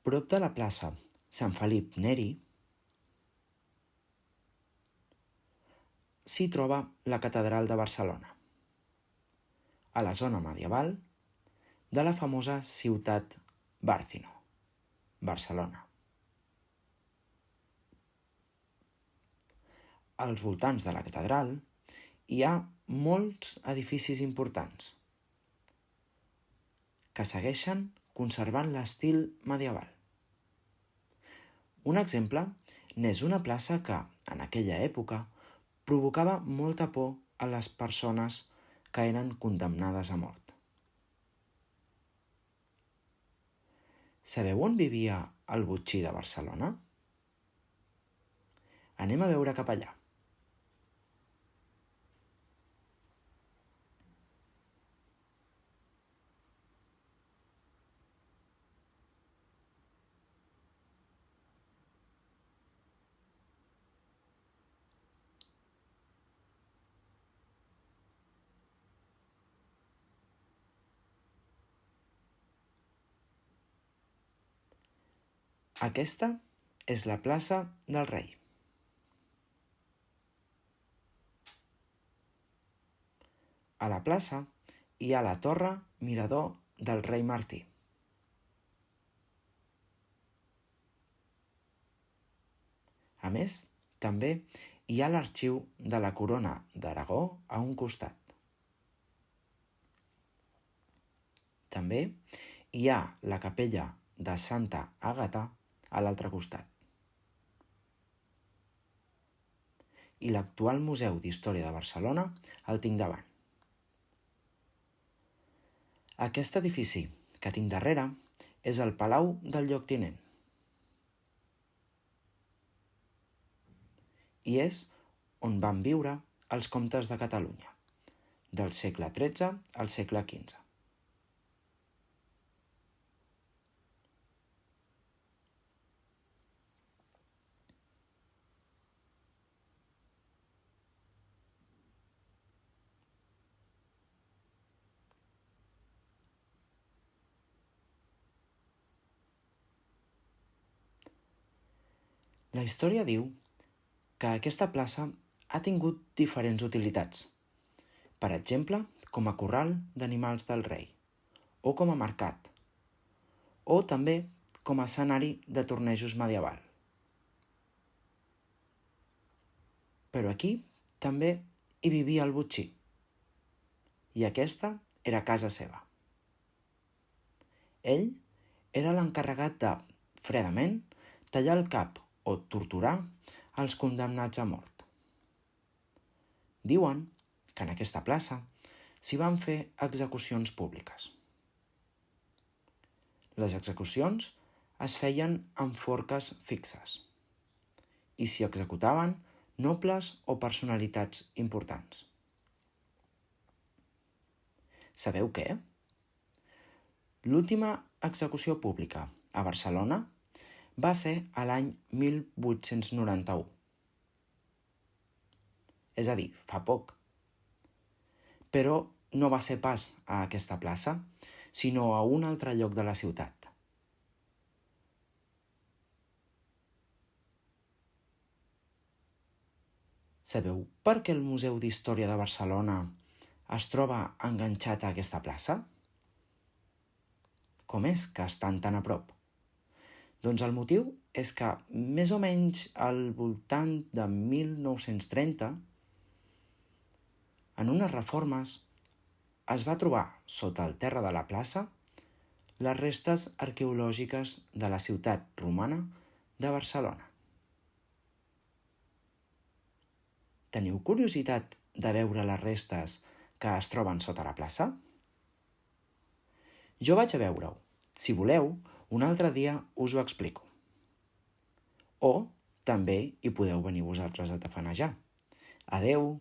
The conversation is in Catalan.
Prop de la plaça Sant Felip Neri s'hi troba la Catedral de Barcelona, a la zona medieval de la famosa ciutat Bàrcino, Barcelona. Als voltants de la catedral hi ha molts edificis importants que segueixen conservant l'estil medieval. Un exemple n'és una plaça que, en aquella època, provocava molta por a les persones que eren condemnades a mort. Sabeu on vivia el botxí de Barcelona? Anem a veure cap allà. Aquesta és la plaça del Rei. A la plaça hi ha la torre mirador del Rei Martí. A més, també hi ha l'arxiu de la Corona d'Aragó a un costat. També hi ha la capella de Santa Àgata a l'altre costat. I l'actual Museu d'Història de Barcelona el tinc davant. Aquest edifici que tinc darrere és el Palau del Lloctinent. I és on van viure els comtes de Catalunya, del segle XIII al segle XV. La història diu que aquesta plaça ha tingut diferents utilitats, per exemple, com a corral d'animals del rei, o com a mercat, o també com a escenari de tornejos medieval. Però aquí també hi vivia el botxí, i aquesta era casa seva. Ell era l'encarregat de, fredament, tallar el cap o torturar els condemnats a mort. Diuen que en aquesta plaça s'hi van fer execucions públiques. Les execucions es feien amb forques fixes i s'hi executaven nobles o personalitats importants. Sabeu què? L'última execució pública a Barcelona va ser a l'any 1891. És a dir, fa poc. Però no va ser pas a aquesta plaça, sinó a un altre lloc de la ciutat. Sabeu per què el Museu d'Història de Barcelona es troba enganxat a aquesta plaça? Com és que estan tan a prop? Doncs el motiu és que més o menys al voltant de 1930, en unes reformes, es va trobar sota el terra de la plaça les restes arqueològiques de la ciutat romana de Barcelona. Teniu curiositat de veure les restes que es troben sota la plaça? Jo vaig a veure-ho. Si voleu, un altre dia us ho explico. O també hi podeu venir vosaltres a tafanejar. Adeu!